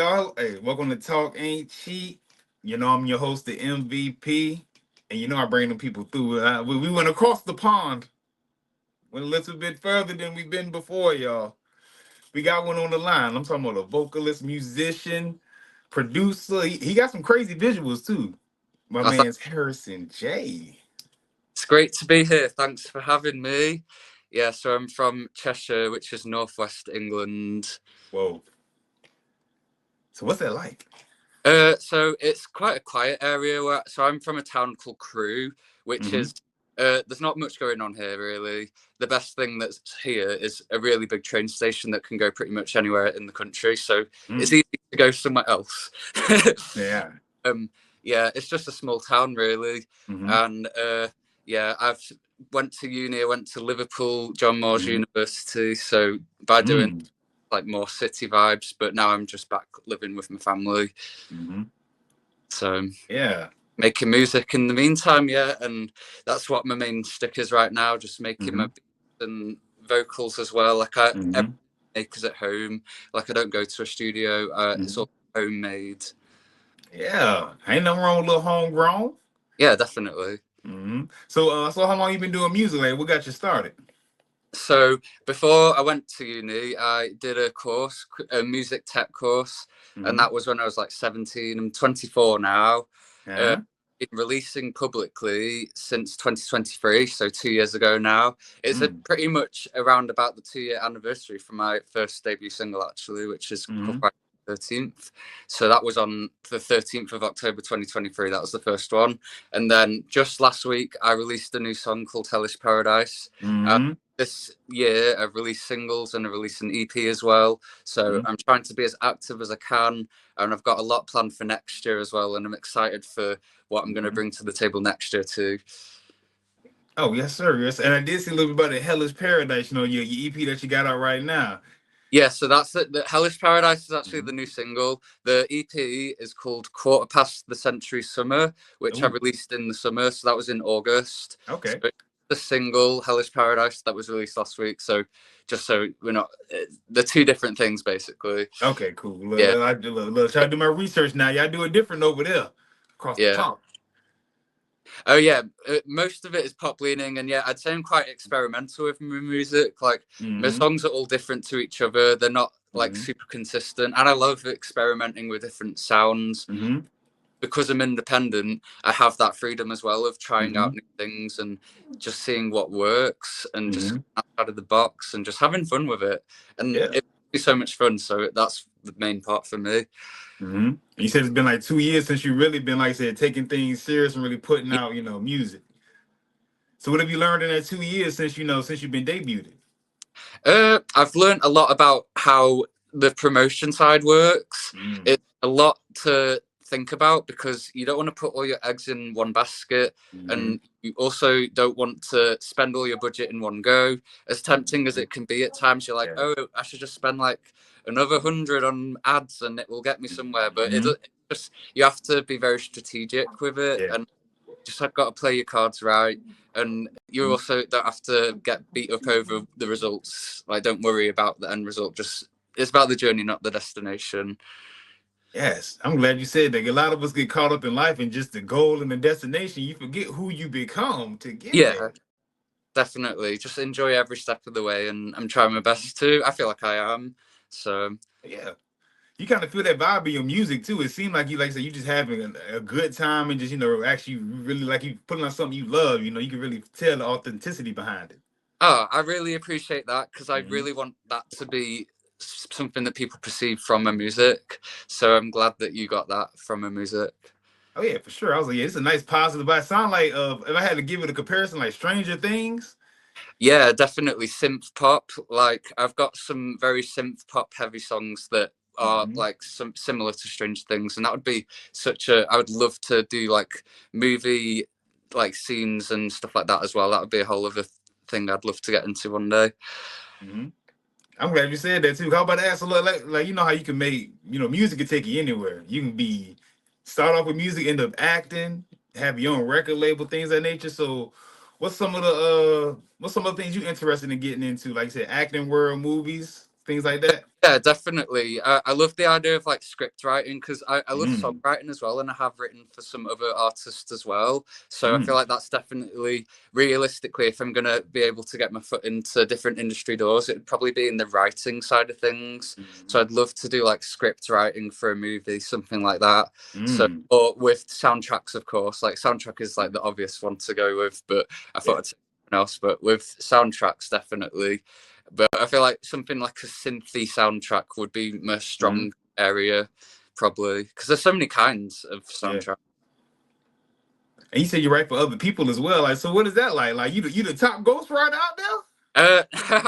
Y'all, hey, welcome to Talk Ain't Cheap. You know, I'm your host, the MVP. And you know, I bring them people through. We went across the pond, went a little bit further than we've been before, y'all. We got one on the line. I'm talking about a vocalist, musician, producer. He got some crazy visuals, too. My man's Harrison Jay. It's great to be here. Thanks for having me. Yeah, so I'm from Cheshire, which is northwest England. Whoa. So what's that like? So it's quite a quiet area. So I'm from a town called Crewe, which is there's not much going on here really. The best thing that's here is a really big train station that can go pretty much anywhere in the country. So it's easy to go somewhere else. Yeah. Yeah, it's just a small town really, and yeah, I've went to uni. I went to Liverpool, John Moores University. So by doing like more city vibes, but now I'm just back living with my family. So yeah, making music in the meantime, yeah, and that's what my main stick is right now. Just making my beats and vocals as well. Like I make it at home. Like I don't go to a studio. It's all homemade. Yeah, ain't nothing wrong with a little homegrown. Yeah, definitely. So how long you been doing music? Like, what got you started? So before I went to uni, I did a course, a music tech course, and that was when I was like 17. I'm 24 now. Been releasing publicly since 2023, so 2 years ago now. It's pretty much around about the 2-year anniversary from my first debut single, actually, which is called 13th. So that was on the 13th of October 2023. That was the first one. And then just last week, I released a new song called Hellish Paradise. This year, I've released singles and I've released an EP as well. So I'm trying to be as active as I can. And I've got a lot planned for next year as well. And I'm excited for what I'm going to bring to the table next year too. Oh, yes, sir. Yes. And I did see a little bit about the Hellish Paradise, you know, your EP that you got out right now. Yeah, so that's it. The Hellish Paradise is actually the new single. The EP is called Quarter Past the Century Summer, which I released in the summer. So that was in August. Okay. So the single Hellish Paradise that was released last week. So just so we're not, the two different things basically. Okay, cool. I try to do my research now. Y'all do it different over there across the top. Oh yeah, most of it is pop leaning, and yeah, I'd say I'm quite experimental with my music. Like my songs are all different to each other; they're not like super consistent, and I love experimenting with different sounds. Because I'm independent, I have that freedom as well of trying out new things and just seeing what works and just out of the box and just having fun with it. And it'd be so much fun. So that's the main part for me. You said it's been like 2 years since you really been, like I said, taking things serious and really putting out, you know, music. So what have you learned in that 2 years since you've been debuted? I've learned a lot about how the promotion side works. It's a lot to think about because you don't want to put all your eggs in one basket, and you also don't want to spend all your budget in one go. As tempting as it can be at times, you're like, oh, I should just spend like another 100 on ads and it will get me somewhere. But it just, you have to be very strategic with it and just have got to play your cards right. And you also don't have to get beat up over the results. Like, don't worry about the end result. Just, it's about the journey, not the destination. Yes, I'm glad you said that. A lot of us get caught up in life and just the goal and the destination. You forget who you become to get there. Definitely. Just enjoy every step of the way, and I'm trying my best to. I feel like I am. So yeah, you kind of feel that vibe in your music too. It seemed like you, like I said, you just having a good time and just, you know, actually really like you putting on something you love. You know, you can really tell the authenticity behind it. Oh, I really appreciate that because I really want that to be something that people perceive from my music. So I'm glad that you got that from my music. Oh yeah, for sure. I was like, yeah, it's a nice positive. But it sound like if I had to give it a comparison, like Stranger Things. Yeah, definitely synth pop. Like I've got some very synth pop heavy songs that are like some similar to Stranger Things, and that would be I would love to do like movie like scenes and stuff like that as well. That would be a whole other thing I'd love to get into one day. I'm glad you said that too. How about ask a little, like you know how you can make, you know, music can take you anywhere. You can start off with music, end up acting, have your own record label, things of that nature. So what's some of the things you interested in getting into? Like you said, acting, world, movies. things like that? Yeah, definitely. I love the idea of like script writing because I love songwriting as well, and I have written for some other artists as well. So I feel like that's definitely, realistically, if I'm gonna be able to get my foot into different industry doors, it'd probably be in the writing side of things. So I'd love to do like script writing for a movie, something like that. So, or with soundtracks, of course. Like soundtrack is like the obvious one to go with, but I thought I'd say something else. But with soundtracks, definitely. But I feel like something like a synthy soundtrack would be my strong area, probably, because there's so many kinds of soundtrack. And you said you write for other people as well. Like, so what is that like? Like, you the top ghostwriter out there?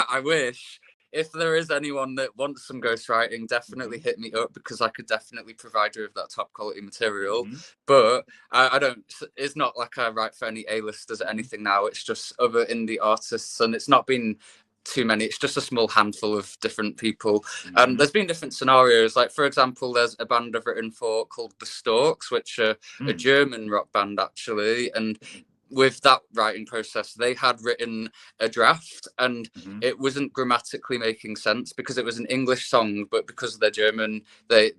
I wish. If there is anyone that wants some ghostwriting, definitely hit me up because I could definitely provide you with that top quality material. But I don't. It's not like I write for any A-listers or anything now. It's just other indie artists, and it's not been too many. It's just a small handful of different people, and there's been different scenarios. Like, for example, there's a band I've written for called The Storks, which are a German rock band actually, and with that writing process they had written a draft and it wasn't grammatically making sense because it was an English song, but because they're German, they're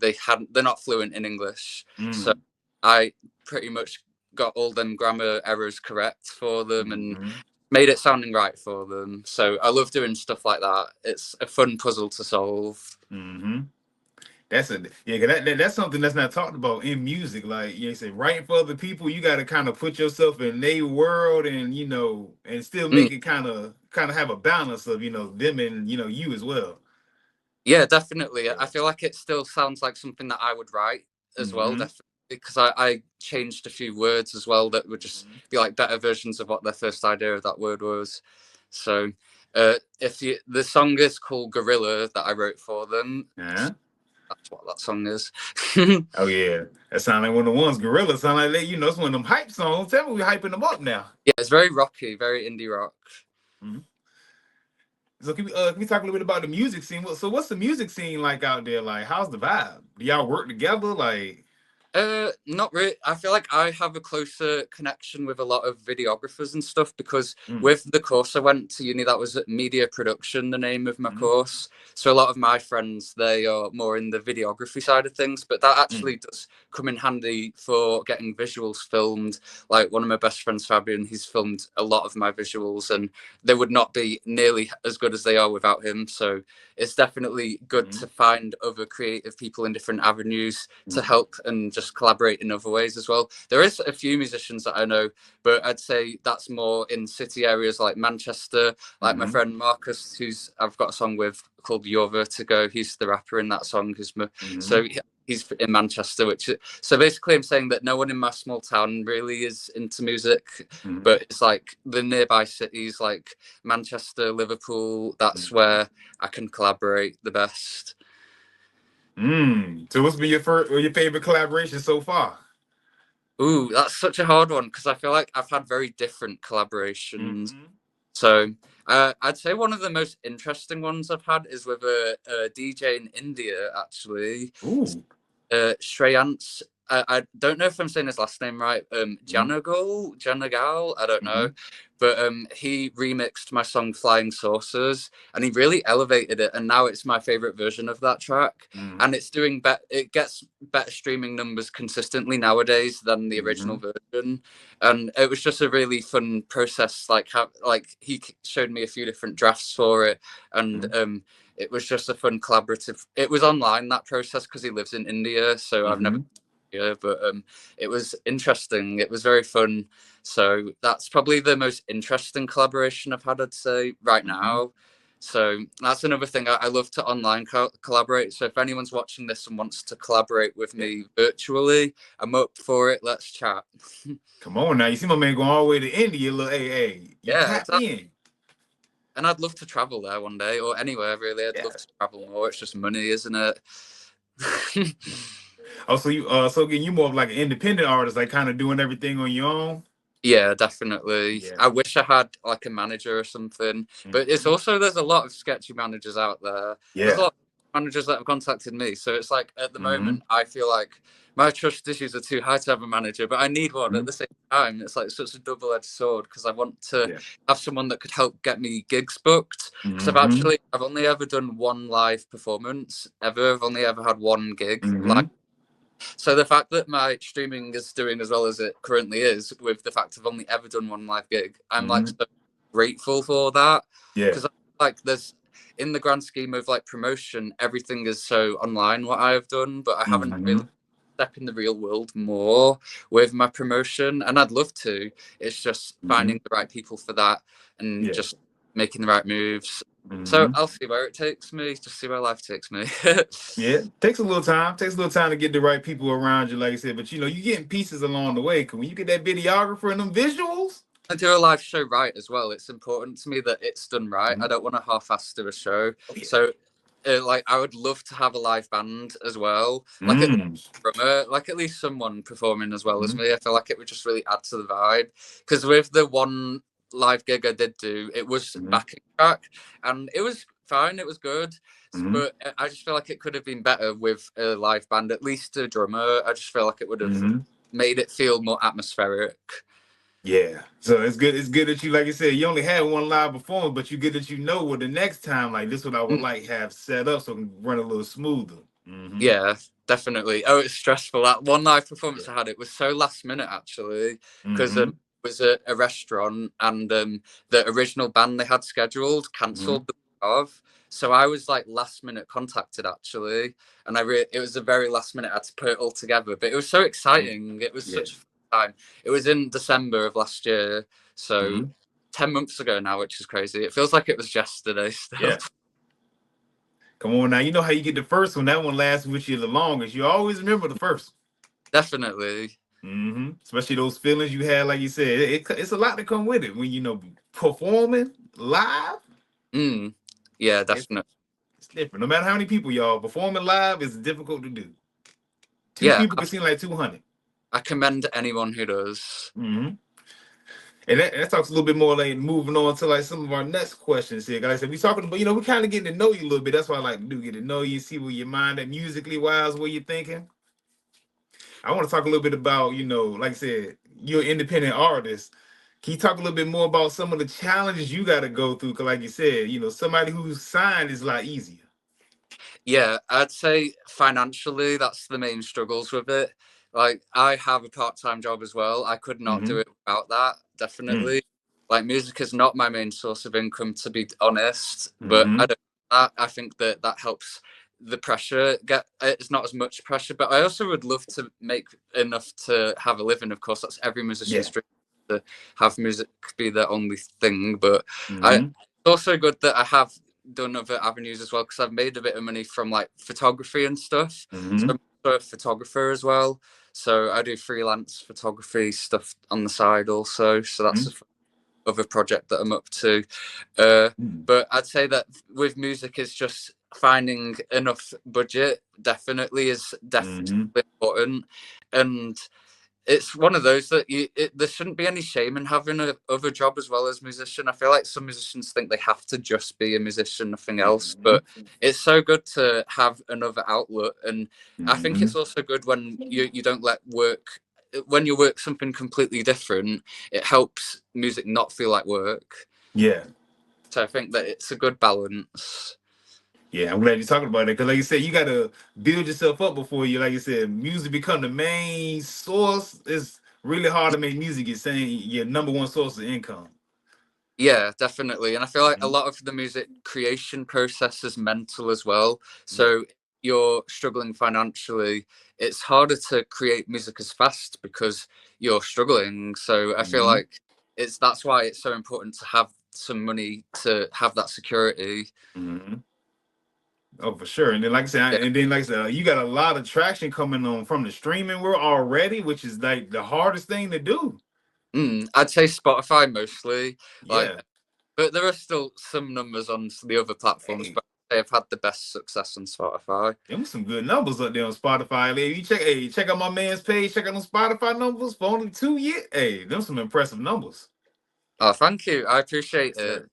not fluent in English. So I pretty much got all them grammar errors correct for them and made it sounding right for them. So I love doing stuff like that. It's a fun puzzle to solve. That's that's something that's not talked about in music. Like you say, writing for other people, you got to kind of put yourself in their world, and and still make it kind of have a balance of them and you as well. Yeah, definitely. I feel like it still sounds like something that I would write as well, definitely. Because I changed a few words as well that would just be like better versions of what their first idea of that word was. So the song is called Gorilla that I wrote for them. That's what that song is. Oh yeah, that sounds like one of the ones. Gorilla sound like that. It's one of them hype songs. Tell me we're hyping them up now. Yeah, it's very rocky, very indie rock. So can we talk a little bit about the music scene? So what's the music scene like out there? Like, how's the vibe? Do y'all work together? Like, not really. I feel like I have a closer connection with a lot of videographers and stuff because with the course I went to uni, that was media production, the name of my course. So a lot of my friends, they are more in the videography side of things, but that actually does come in handy for getting visuals filmed. Like one of my best friends, Fabian, he's filmed a lot of my visuals and they would not be nearly as good as they are without him. So it's definitely good to find other creative people in different avenues to help and just collaborate in other ways as well. There is a few musicians that I know, but I'd say that's more in city areas like Manchester, like my friend Marcus, who's I've got a song with called Your Vertigo. He's the rapper in that song. So he's in Manchester, so basically I'm saying that no one in my small town really is into music, but it's like the nearby cities like Manchester, Liverpool, that's where I can collaborate the best. So what's been your favorite collaboration so far? Ooh, that's such a hard one because I feel like I've had very different collaborations. So I'd say one of the most interesting ones I've had is with a DJ in India, actually. Shreyans. I don't know if I'm saying his last name right. Janagal, I don't know. But he remixed my song Flying Saucers and he really elevated it. And now it's my favorite version of that track. And it's doing it gets better streaming numbers consistently nowadays than the original version. And it was just a really fun process. Like he showed me a few different drafts for it. And it was just a fun collaborative. It was online, that process, because he lives in India. So I've never but it was interesting. It was very fun. So that's probably the most interesting collaboration I've had, I'd say, right now. So that's another thing. I love to online collaborate. So if anyone's watching this and wants to collaborate with me virtually, I'm up for it. Let's chat. Come on now. You see my man going all the way to India, little AA. Yeah, exactly. And I'd love to travel there one day or anywhere, really. I'd love to travel more. It's just money, isn't it? Oh, so again, you more of like an independent artist, like kind of doing everything on your own? Yeah, definitely. I wish I had like a manager or something, but there's a lot of sketchy managers out there. There's a lot of managers that have contacted me. So it's like at the moment, I feel like my trust issues are too high to have a manager, but I need one at the same time. It's like such a double-edged sword because I want to have someone that could help get me gigs booked. Because I've only ever done one live performance ever. I've only ever had one gig live. So the fact that my streaming is doing as well as it currently is, with the fact I've only ever done one live gig, I'm like so grateful for that. Yeah. Because like there's, in the grand scheme of like promotion, everything is so online what I have done, but I haven't really stepped in the real world more with my promotion, and I'd love to. It's just finding the right people for that and just making the right moves. So I'll see where it takes me, just see where life takes me. Yeah, takes a little time. Takes a little time to get the right people around you, like I said. But you know, you getting pieces along the way. Cause when you get that videographer and them visuals, I do a live show right as well. It's important to me that it's done right. I don't want to half-ass do a show. So, like, I would love to have a live band as well, like at least someone performing as well as me. I feel like it would just really add to the vibe. Because with the one live gig I did do, it was backing track, and it was fine. It was good. But I just feel like it could have been better with a live band, at least a drummer. I just feel like it would have made it feel more atmospheric. Yeah, so it's good. It's good that you, like you said, you only had one live performance, but you good that you know what the next time, like this, what I would like have set up so it can run a little smoother. Yeah, definitely. Oh, it's stressful. That one live performance I had, it was so last minute actually, because it was a restaurant, and the original band they had scheduled cancelled the week of. So I was like last minute contacted actually, and it was a very last minute. I had to put it all together, but it was so exciting. It was such time. It was in December of last year, so 10 months ago now, which is crazy. It feels like it was yesterday still. Yeah. Come on now, you know how you get the first one. That one lasts with you the longest. You always remember the first. Definitely. Especially those feelings you had, like you said. It's a lot to come with it when you know performing live. Yeah, definitely. It's different. No matter how many people, y'all, performing live is difficult to do. Two people can seem like 200. I commend anyone who does. And that talks a little bit more like moving on to like some of our next questions here. Like I said, we talking about, you know, we kind of getting to know you a little bit. That's what I like to do, get to know you, see where your mind at musically wise, what you're thinking. I want to talk a little bit about, you know, like I said, you're an independent artist. Can you talk a little bit more about some of the challenges you got to go through? Because like you said, you know, somebody who's signed is a lot easier. Yeah, I'd say financially, that's the main struggles with it. Like, I have a part-time job as well. I could not do it without that, definitely. Like, music is not my main source of income, to be honest. But I think that helps the pressure it's not as much pressure. But I also would love to make enough to have a living. Of course, that's every musician's dream, to have music be their only thing. But it's also good that I have done other avenues as well, because I've made a bit of money from like photography and stuff. So I'm also a photographer as well, so I do freelance photography stuff on the side also, so that's other project that I'm up to. But I'd say that with music is just finding enough budget definitely important, and it's one of those that there shouldn't be any shame in having another job as well as musician. I feel like some musicians think they have to just be a musician, nothing else. But it's so good to have another outlet. And I think it's also good when you don't let work, when you work something completely different, it helps music not feel like work. Yeah. So I think that it's a good balance. Yeah, I'm glad you're talking about it, because like you said, you got to build yourself up before you, like you said, music become the main source. It's really hard to make music your number one source of income. Yeah, definitely. And I feel like a lot of the music creation process is mental as well. So you're struggling financially, it's harder to create music as fast because you're struggling. So I feel like that's why it's so important to have some money to have that security. Oh, for sure. And then, like I said, you got a lot of traction coming on from the streaming world already, which is like the hardest thing to do. I'd say Spotify mostly. But there are still some numbers on the other platforms, but they've had the best success on Spotify. There some good numbers up there on Spotify. You check out my man's page, check out those Spotify numbers for only 2 years. Hey, them some impressive numbers. Oh, thank you. I appreciate it.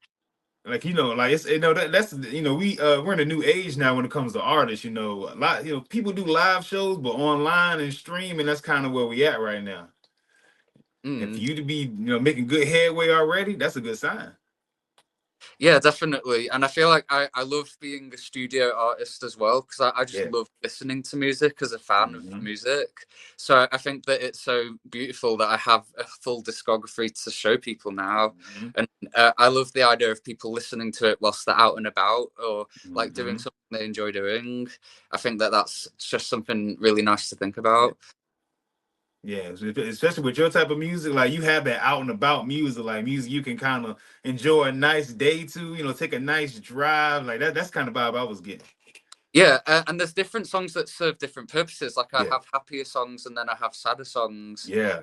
Like, you know, like it's, you know, that's, you know, we're in a new age now when it comes to artists. You know, a lot, you know, people do live shows, but online and streaming, that's kind of where we at right now. And for Mm. you to be, you know, making good headway already, that's a good sign. Yeah, definitely. And I feel like I love being a studio artist as well, because I just Yeah. love listening to music as a fan of Mm-hmm. music. So I think that it's so beautiful that I have a full discography to show people now. Mm-hmm. And I love the idea of people listening to it whilst they're out and about, or like doing Mm-hmm. something they enjoy doing. I think that that's just something really nice to think Yeah. about. Yeah, especially with your type of music, like you have that out and about music, like music you can kind of enjoy a nice day to, you know, take a nice drive, like that. That's kind of vibe I was getting. Yeah, and there's different songs that serve different purposes. Like I Yeah, have happier songs and then I have sadder songs. yeah.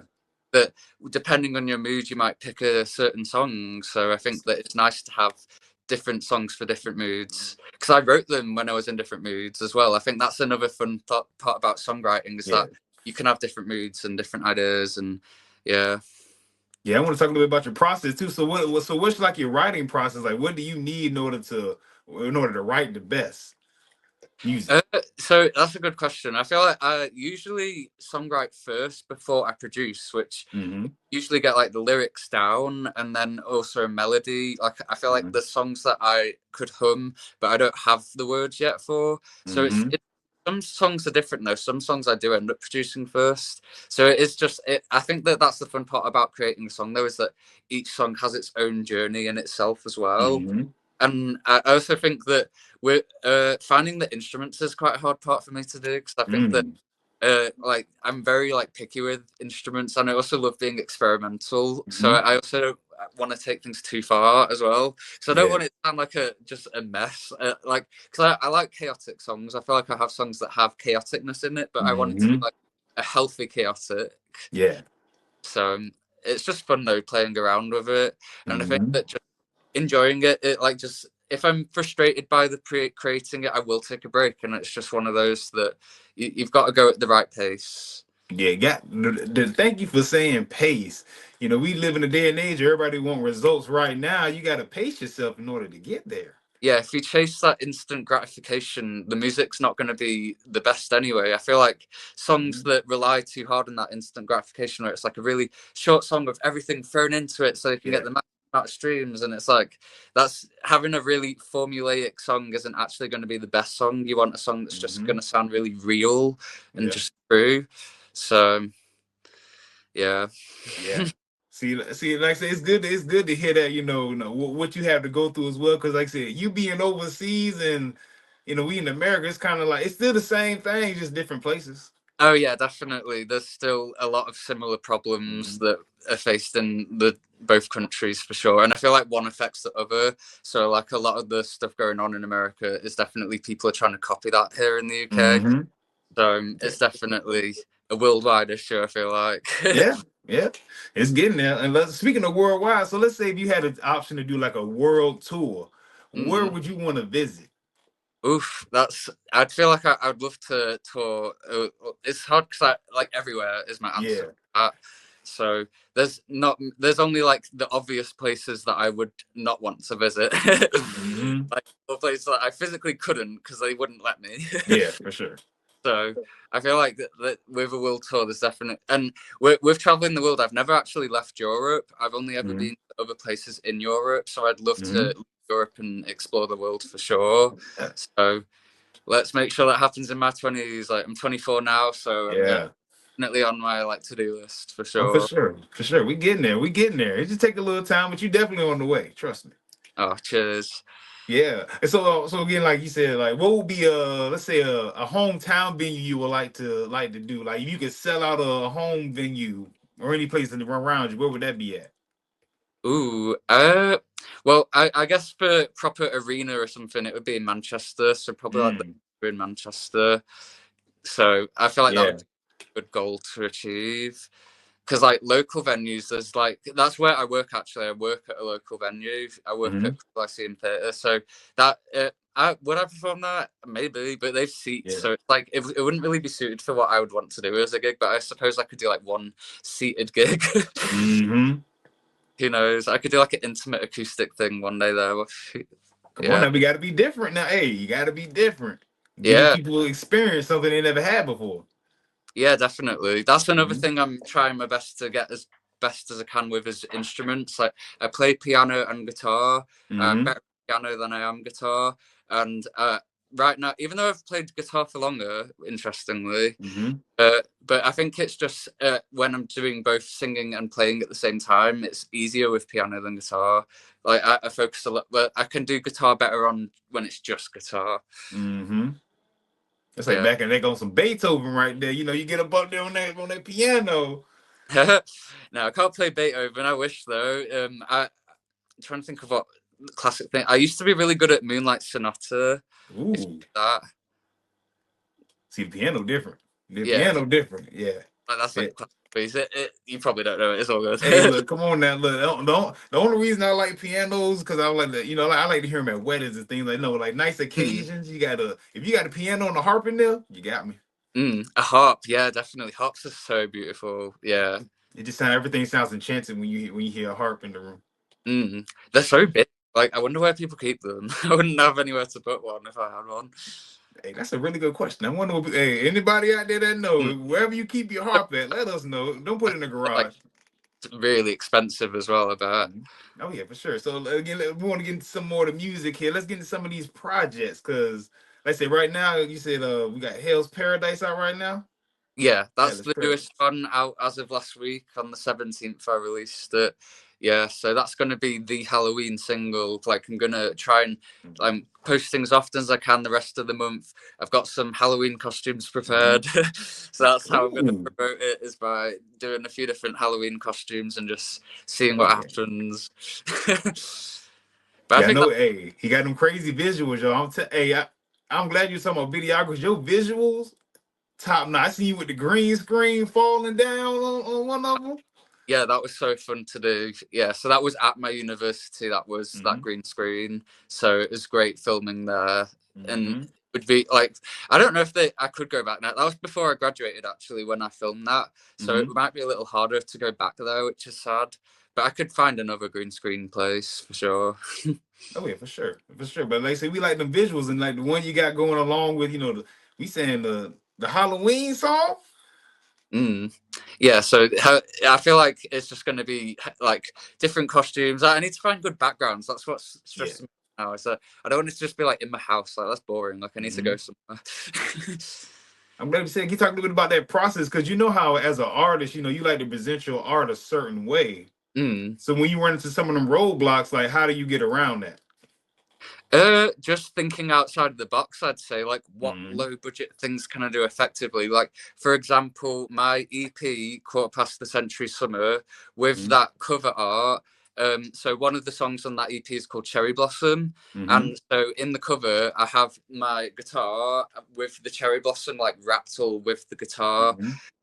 That depending on your mood, you might pick a certain song. So I think that it's nice to have different songs for different moods, because I wrote them when I was in different moods as well. I think that's another fun part about songwriting, is Yeah. that you can have different moods and different ideas. And yeah. Yeah, I want to talk a little bit about your process too. So what's like your writing process? Like what do you need in order to write the best music? So that's a good question. I feel like I usually songwrite first before I produce, which Mm-hmm. usually get like the lyrics down and then also a melody. Like I feel like Mm-hmm. the songs that I could hum, but I don't have the words yet for. So Mm-hmm. some songs are different though. Some songs I do end up producing first. So it is just it. I think that that's the fun part about creating a song though, is that each song has its own journey in itself as well. Mm-hmm. And I also think that we're finding the instruments is quite a hard part for me to do, because I think that like I'm very like picky with instruments, and I also love being experimental. So Mm-hmm. I also don't want to take things too far as well. So I don't Yeah. want it to sound like just a mess. Like, because I like chaotic songs. I feel like I have songs that have chaoticness in it, but I want it to be Mm-hmm. like a healthy chaotic. Yeah. So it's just fun though, playing around with it. And I think Mm-hmm. that just enjoying it like, just if I'm frustrated by the creating it, I will take a break, and it's just one of those that you've got to go at the right pace. Yeah, thank you for saying pace. You know, we live in a day and age where everybody want results right now. You got to pace yourself in order to get there. Yeah, if you chase that instant gratification, the music's not going to be the best anyway. I feel like songs Mm-hmm. that rely too hard on that instant gratification, where it's like a really short song with everything thrown into it so they can Yeah. get the maximum amount of streams, and it's like, that's having a really formulaic song isn't actually going to be the best song. You want a song that's just Mm-hmm. going to sound really real and Yeah. just true. So yeah. Yeah. See, like I said, it's good to hear that, you know what you have to go through as well. Because, like I said, you being overseas and, you know, we in America, it's kind of like it's still the same thing, just different places. Oh yeah, definitely. There's still a lot of similar problems Mm-hmm. that are faced in the both countries for sure, and I feel like one affects the other. So like a lot of the stuff going on in America is definitely people are trying to copy that here in the UK. Mm-hmm. So Yeah. it's definitely a worldwide issue, I feel like. Yeah, yeah, it's getting there. And speaking of worldwide, so let's say if you had an option to do like a world tour, where Mm. would you want to visit? Oof, I'd feel like I'd love to tour. It's hard because I like everywhere is my answer. Yeah. So there's only like the obvious places that I would not want to visit, Mm-hmm. like places that I physically couldn't because they wouldn't let me. Yeah, for sure. So I feel like that with a world tour, there's definitely, and with traveling the world, I've never actually left Europe. I've only ever Mm-hmm. been to other places in Europe. So I'd love to Mm-hmm. leave Europe and explore the world for sure. Yeah. So let's make sure that happens in my 20s. Like I'm 24 now, so Yeah. definitely on my like to-do list for Oh, for sure. sure. For sure. We getting there. We getting there. It just take a little time, but you definitely on the way. Trust me. Oh, cheers. Yeah. And so again, like you said, like what would be let's say a hometown venue you would like to do? Like if you could sell out a home venue or any place in the around you, where would that be at? Ooh, well, I guess for proper arena or something, it would be in Manchester. So probably like the in Manchester. So I feel like that Yeah. would be a good goal to achieve. Because like local venues, there's like, that's where I work actually. I work at a local venue. I work Mm-hmm. at Lyceum Theatre. So that would I perform that? Maybe, but they've seats, Yeah. so it's like it wouldn't really be suited for what I would want to do as a gig. But I suppose I could do like one seated gig. Mm-hmm. Who knows? I could do like an intimate acoustic thing one day though. Come on now, we got to be different now. Hey, you got to be different. Giving people experience something they never had before. Yeah, definitely. That's another thing I'm trying my best to get as best as I can with is instruments. Like I play piano and guitar. I'm better at piano than I am guitar. And right now, even though I've played guitar for longer, interestingly, but I think it's just when I'm doing both singing and playing at the same time, it's easier with piano than guitar. Like I focus a lot, but I can do guitar better on when it's just guitar. It's like back in there on some Beethoven right there. You know, you get up there on that piano. No, I can't play Beethoven. I wish though. I'm trying to think of what classic thing. I used to be really good at Moonlight Sonata. Ooh. That. See, the piano different. Piano different. Yeah. That's like classic piece. You probably don't know it. It's all good. Hey, look, come on now. Look, the only reason I like pianos because I like I like to hear them at weddings and things like like nice occasions. You gotta if you got a piano and a harp in there, you got me. A harp, yeah, definitely. Harps are so beautiful. Yeah. It just everything sounds enchanting when you hear a harp in the room. They're so big. Like I wonder where people keep them. I wouldn't have anywhere to put one if I had one. Hey, that's a really good question. I wonder if anybody out there that knows wherever you keep your harp at, let us know. Don't put it in the garage. Like, it's really expensive as well, I bet. Oh yeah, for sure. So again, we want to get into some more of the music here. Let's get into some of these projects because, like I said, right now you said we got Hell's Paradise out right now. Yeah, that's the newest one out as of last week. On the 17th, I released it. Yeah, so that's going to be the Halloween single. Like, I'm going to try and post things often as I can the rest of the month. I've got some Halloween costumes prepared. So that's how I'm going to promote it, is by doing a few different Halloween costumes and just seeing what happens. But hey, he got them crazy visuals, y'all. I'm glad you're talking about videographers. Your visuals, top notch. I see you with the green screen falling down on one of them. Yeah, that was so fun to do. Yeah, so that was at my university. That was that green screen. So it was great filming there. And it would be like, I don't know if I could go back now. That was before I graduated, actually, when I filmed that. So it might be a little harder to go back there, which is sad. But I could find another green screen place for sure. Oh yeah, for sure. But like I say, we like the visuals, and like the one you got going along with, we saying the Halloween song. Yeah, so I feel like it's just going to be like different costumes. I need to find good backgrounds. That's what's stressing me now. So I don't want it to just be like in my house. Like that's boring. Like I need to go somewhere. I'm glad you said. Can you talk a little bit about that process? Because you know how, as an artist, you like to present your art a certain way. So when you run into some of them roadblocks, like how do you get around that? Just thinking outside of the box, I'd say. Like, what low budget things can I do effectively? Like, for example, my EP, Quarter Past the Century Summer, with that cover art. So one of the songs on that EP is called Cherry Blossom. And so in the cover, I have my guitar with the cherry blossom, like, wrapped all with the guitar.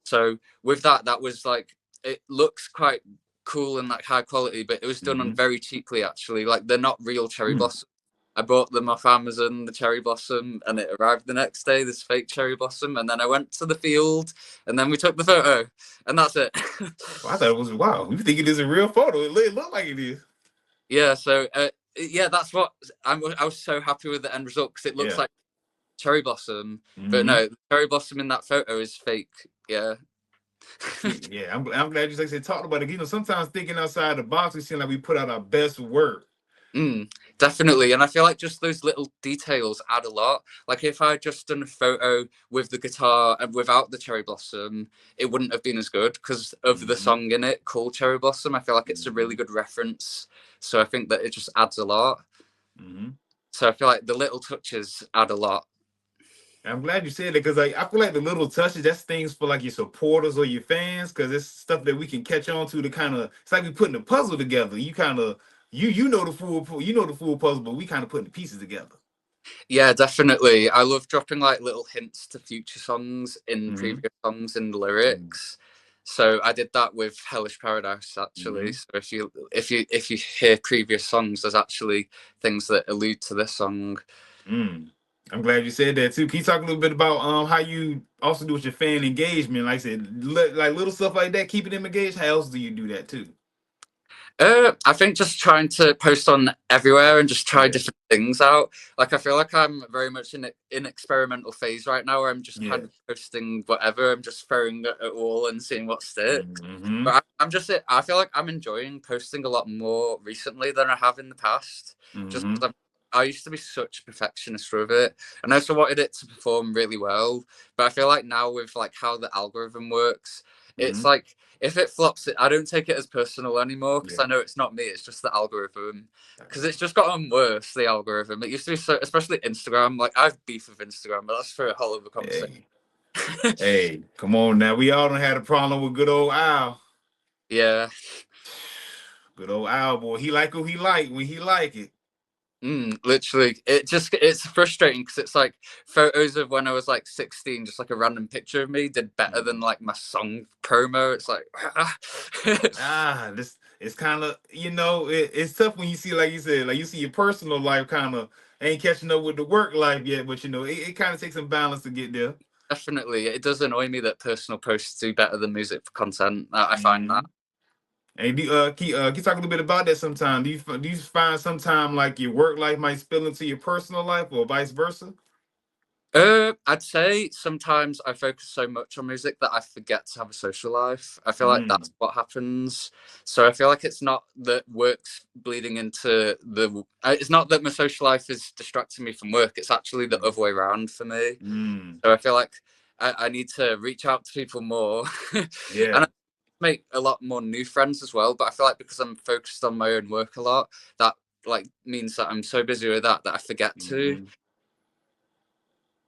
So with that was like, it looks quite cool and like high quality, but it was done on very cheaply, actually. Like, they're not real cherry blossom. I bought them off Amazon, the cherry blossom, and it arrived the next day, this fake cherry blossom. And then I went to the field, and then we took the photo, and that's it. Well, I thought it was, wow, you think it is a real photo? It looked like it is. Yeah, so, yeah, that's what, I was so happy with the end result, because it looks like cherry blossom. But no, the cherry blossom in that photo is fake, yeah. Yeah, I'm glad you said talked about it. Sometimes thinking outside the box, we seem like we put out our best work. Definitely, and I feel like just those little details add a lot. Like if I had just done a photo with the guitar and without the cherry blossom, it wouldn't have been as good because of the song in it called Cherry Blossom. I feel like it's a really good reference, so I think that it just adds a lot. So I feel like the little touches add a lot. I'm glad you said that because I feel like the little touches, that's things for like your supporters or your fans, because it's stuff that we can catch on to kind of, it's like we putting a puzzle together. You kind of you know the full puzzle, but we kind of putting the pieces together. Yeah, definitely. I love dropping like little hints to future songs in previous songs in the lyrics. So I did that with Hellish Paradise, actually. So if you hear previous songs, there's actually things that allude to this song. I'm glad you said that too. Can you talk a little bit about how you also do with your fan engagement? Like I said, like little stuff like that, keeping them engaged. How else do you do that too? I think just trying to post on everywhere and just try different things out. Like I feel like I'm very much in experimental phase right now, where I'm just kind of posting whatever. I'm just throwing it at all and seeing what sticks. But I feel like I'm enjoying posting a lot more recently than I have in the past. Just because I used to be such a perfectionist with it, and I also wanted it to perform really well. But I feel like now with like how the algorithm works, it's like, if it flops, I don't take it as personal anymore, because I know it's not me, it's just the algorithm. Because it's just gotten worse, the algorithm. It used to be so, especially Instagram. Like, I have beef with Instagram, but that's for a whole other conversation. Hey, come on now. We all done had a problem with good old Al. Yeah. Good old Al, boy. He like who he like when he like it. Literally, it's frustrating, because it's like photos of when I was like 16, just like a random picture of me, did better than like my song promo. It's like this it's kind of, you know, it's tough when you see, like you said, like you see your personal life kind of ain't catching up with the work life yet, but you know, it kind of takes some balance to get there. Definitely, it does annoy me that personal posts do better than music for content. I find that. And can you talk a little bit about that sometime? Do you find sometime like your work life might spill into your personal life, or vice versa? I'd say sometimes I focus so much on music that I forget to have a social life. I feel like that's what happens. So I feel like it's not that work's bleeding into the. It's not that my social life is distracting me from work. It's actually the other way around for me. So I feel like I need to reach out to people more. And I make a lot more new friends as well. But I feel like because I'm focused on my own work a lot, that like means that I'm so busy with that I forget to.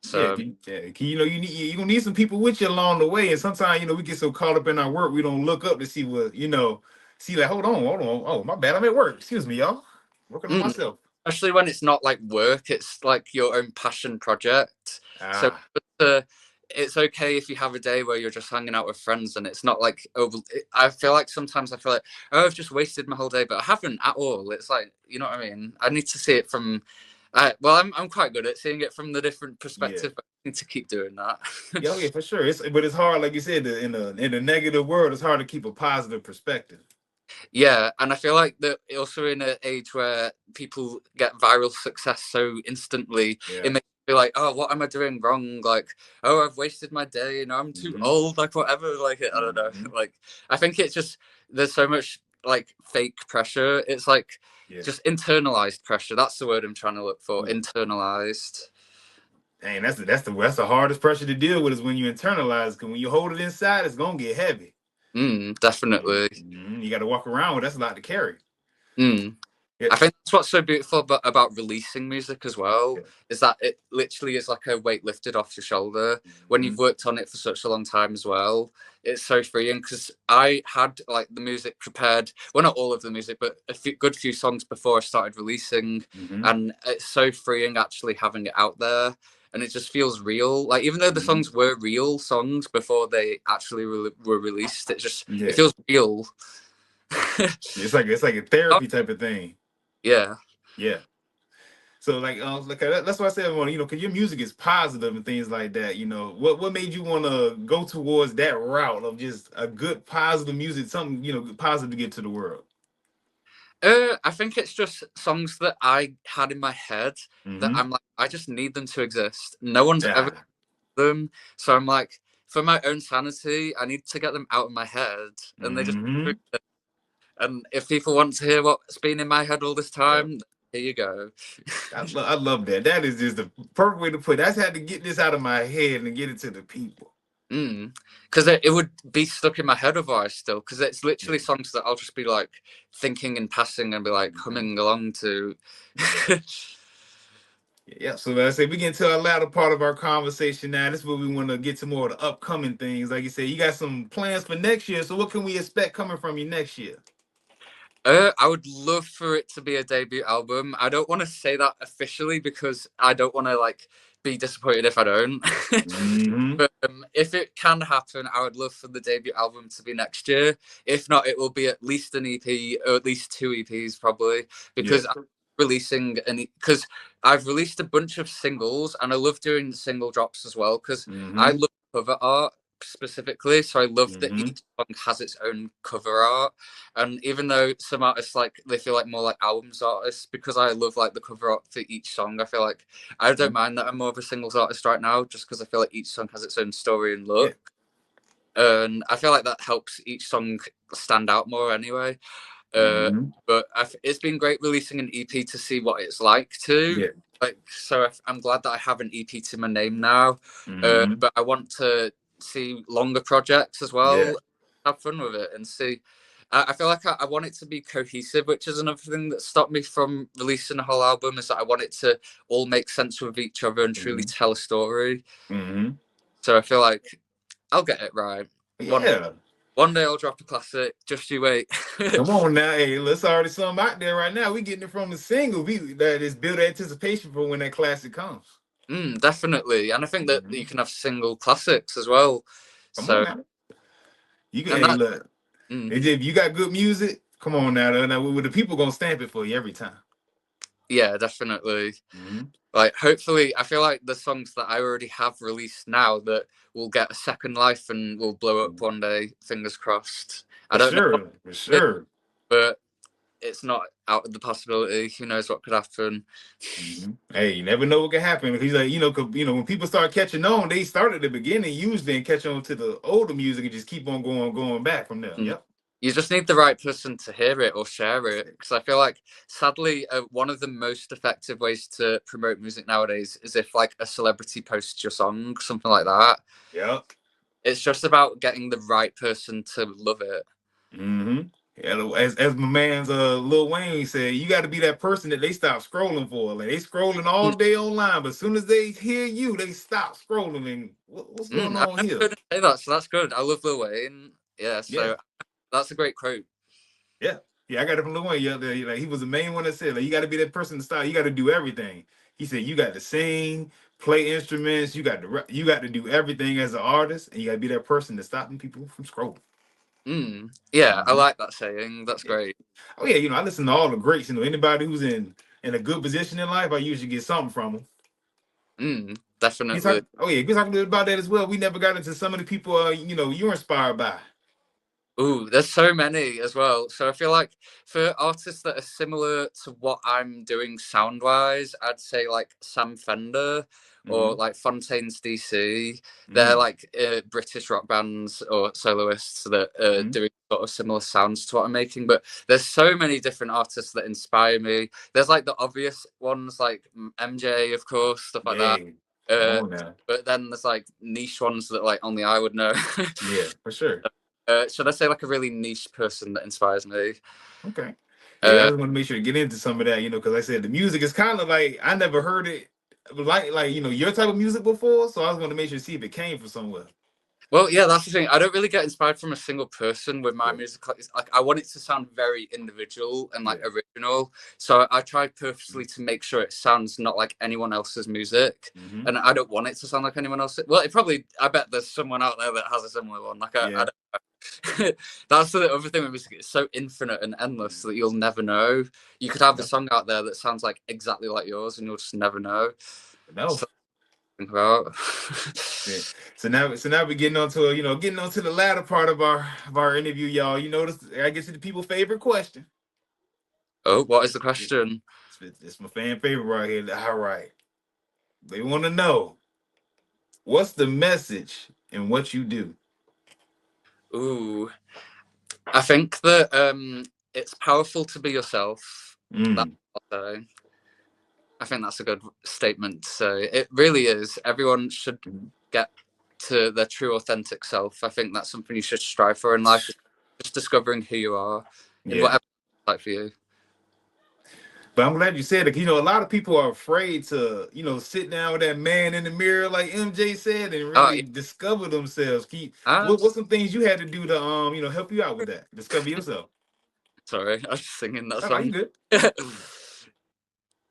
So you know, you're gonna need some people with you along the way, and sometimes, you know, we get so caught up in our work we don't look up to see what, you know, see like, hold on, oh my bad, I'm at work, excuse me, y'all, working on myself. Especially when it's not like work, it's like your own passion project. So it's okay if you have a day where you're just hanging out with friends, and it's not like I feel like sometimes I feel like, oh, I've just wasted my whole day, but I haven't at all. It's like, you know what I mean? I need to see it from well, I'm quite good at seeing it from the different perspective. But I need to keep doing that. Yeah, for sure. But it's hard, like you said, in the negative world, it's hard to keep a positive perspective. Yeah, and I feel like that also in an age where people get viral success so instantly, it makes me feel like, oh, what am I doing wrong? Like, oh, I've wasted my day, you know, I'm too old, like whatever. Like, I don't know. Like, I think it's just, there's so much like fake pressure. It's like just internalized pressure. That's the word I'm trying to look for. Internalized. Dang, that's the hardest pressure to deal with, is when you internalize. Because when you hold it inside, it's gonna get heavy. Definitely. You got to walk around with, that's a lot to carry. I think that's what's so beautiful about releasing music as well, is that it literally is like a weight lifted off your shoulder when you've worked on it for such a long time as well. It's so freeing, because I had like the music prepared, well, not all of the music, but a good few songs before I started releasing, and it's so freeing actually having it out there. And it just feels real. Like, even though the songs were real songs before they actually were released, it just it feels real. It's like a therapy type of thing. Yeah. So like that's why I said, you know, because your music is positive and things like that. You know, what made you want to go towards that route of just a good positive music, something, you know, positive to give to the world? I think it's just songs that I had in my head that I'm like, I just need them to exist. No one's ever them, so I'm like, for my own sanity, I need to get them out of my head, and they just. And if people want to hear what's been in my head all this time, here you go. I love that. That is just the perfect way to put it. I just had to get this out of my head and get it to the people. Because it would be stuck in my head otherwise still, because it's literally songs that I'll just be like thinking in passing and be like humming along to. So let's say we get into our latter part of our conversation now. This is where we want to get to more of the upcoming things. Like you said, you got some plans for next year. So what can we expect coming from you next year? I would love for it to be a debut album. I don't want to say that officially, because I don't want to like be disappointed if I don't. But if it can happen, I would love for the debut album to be next year. If not, it will be at least an EP, or at least 2 EPs probably, because I'm releasing because I've released a bunch of singles, and I love doing single drops as well, because I love cover art. specifically, so I love that each song has its own cover art. And even though some artists like they feel like more like albums artists, because I love like the cover art for each song, I feel like I don't mind that I'm more of a singles artist right now, just because I feel like each song has its own story and look. And I feel like that helps each song stand out more anyway. But it's been great releasing an EP to see what it's like too. Like, so I'm glad that I have an EP to my name now. But I want to see longer projects as well. Have fun with it and see. I feel like I want it to be cohesive, which is another thing that stopped me from releasing a whole album. Is that I want it to all make sense with each other and truly tell a story. So I feel like I'll get it right. One day I'll drop a classic. Just you wait. Come on now, hey, let's already something out there right now. We getting it from the single. That is build anticipation for when that classic comes. Definitely, and I think that you can have single classics as well. Come on now. You can look. If you got good music, come on now. The people gonna stamp it for you every time. Yeah, definitely. Like, hopefully, I feel like the songs that I already have released now that will get a second life and will blow up one day. Fingers crossed. I don't know. For sure. But it's not out of the possibility. Who knows what could happen? Hey, you never know what could happen. He's like, when people start catching on, they start at the beginning usually and catch on to the older music and just keep on going back from there. You just need the right person to hear it or share it. Because I feel like, sadly, one of the most effective ways to promote music nowadays is if like a celebrity posts your song, something like that. It's just about getting the right person to love it. As my man's Lil Wayne said, you got to be that person that they stop scrolling for. Like, they scrolling all day online, but as soon as they hear you, they stop scrolling. And what's going on here? Say that, so that's good. I love Lil Wayne. So that's a great quote. I got it from Lil Wayne. Like, he was the main one that said, like, you got to be that person to stop. You got to do everything. He said, you got to sing, play instruments. You got to do everything as an artist, and you got to be that person that's stopping people from scrolling. I like that saying. That's great. Oh yeah, I listen to all the greats. Anybody who's in a good position in life, I usually get something from them. Definitely. We talked about that as well. We never got into some of the people you're inspired by. Ooh, there's so many as well. So I feel like for artists that are similar to what I'm doing sound wise, I'd say like Sam Fender or like Fontaine's DC. They're like British rock bands or soloists that are doing sort of similar sounds to what I'm making. But there's so many different artists that inspire me. There's like the obvious ones like MJ, of course, stuff like that. But then there's like niche ones that like only I would know. For sure. Should I say like a really niche person that inspires me? Okay. I just want to make sure to get into some of that, because I said the music is kind of like I never heard it like your type of music before, so I was going to make sure to see if it came from somewhere. Well, yeah, that's the thing. I don't really get inspired from a single person with my music. Like, I want it to sound very individual and like original. So I tried purposely to make sure it sounds not like anyone else's music, and I don't want it to sound like anyone else's. Well, I bet there's someone out there that has a similar one. Like, I don't know. That's the other thing with music. It's so infinite and endless that you'll never know. You could have a song out there that sounds like exactly like yours, and you'll just never know. About. So now we're getting onto the latter part of our interview, y'all. I guess it's the people's favorite question. Oh, what is the question? It's my fan favorite right here. All right, they want to know what's the message in what you do. Ooh, I think that it's powerful to be yourself. That's what I'll say. I think that's a good statement to say. It really is. Everyone should get to their true, authentic self. I think that's something you should strive for in life. Just discovering who you are, in whatever it's like for you. But I'm glad you said it. A lot of people are afraid to, sit down with that man in the mirror, like MJ said, and really discover themselves. What's some things you had to do to, help you out with that? Discover yourself. Sorry, I was just singing that song. You good?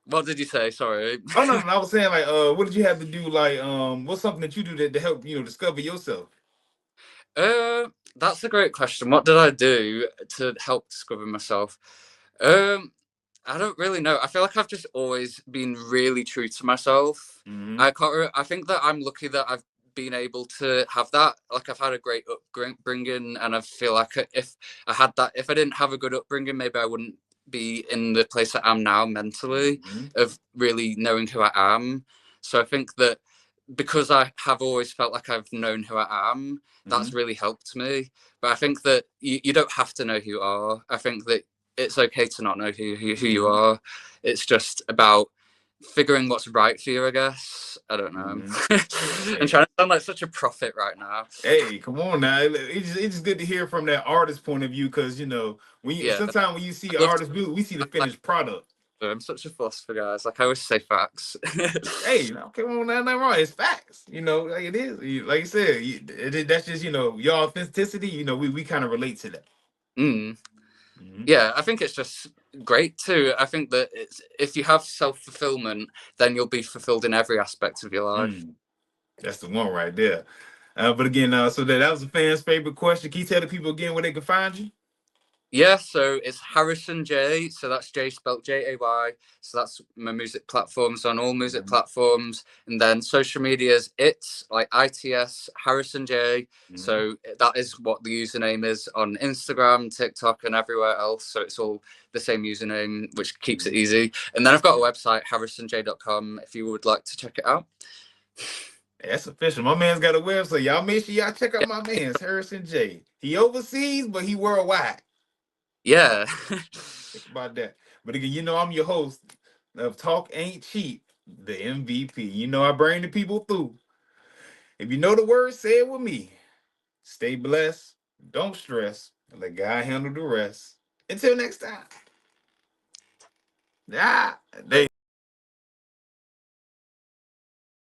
What did you say? Sorry. Oh no, I was saying like, what did you have to do? Like, what's something that you do to help discover yourself? That's a great question. What did I do to help discover myself? I don't really know. I feel like I've just always been really true to myself. I think that I'm lucky that I've been able to have that. Like, I've had a great upbringing, and I feel like if I didn't have a good upbringing, maybe I wouldn't be in the place I am now mentally, of really knowing who I am. So I think that because I have always felt like I've known who I am, that's really helped me. But I think that you don't have to know who you are. I think that it's okay to not know who you are. It's just about figuring what's right for you, I guess. I don't know. I'm trying to sound like such a prophet right now. Hey, come on now. It's just good to hear from that artist point of view, because you know, sometimes when you see artists do, we see the finished product. I'm such a philosopher, guys. Like, I always say facts. Hey, no, come on, nothing wrong. It's facts. You know, like it is. Like you said, that's just, you know, your authenticity. You know, we kind of relate to that. Yeah, I think it's just great too. I think that if you have self-fulfillment, then you'll be fulfilled in every aspect of your life. That's the one right there. But again, so that was a fan's favorite question. Can you tell the people again where they can find you? Yeah, so it's Harrison Jay. So that's Jay spelled Jay. So that's my music platforms, on all music platforms. And then social medias, it's like ITS Harrison Jay. So that is what the username is on Instagram, TikTok, and everywhere else. So it's all the same username, which keeps it easy. And then I've got a website, harrisonjay.com, if you would like to check it out. That's official. My man's got a website. Y'all make sure y'all check out my man's Harrison Jay. He overseas, but he worldwide. Yeah. Think about that. But again, you know, I'm your host of Talk Ain't Cheap, the MVP. You know, I bring the people through. If you know the words, say it with me. Stay blessed. Don't stress. And let God handle the rest. Until next time.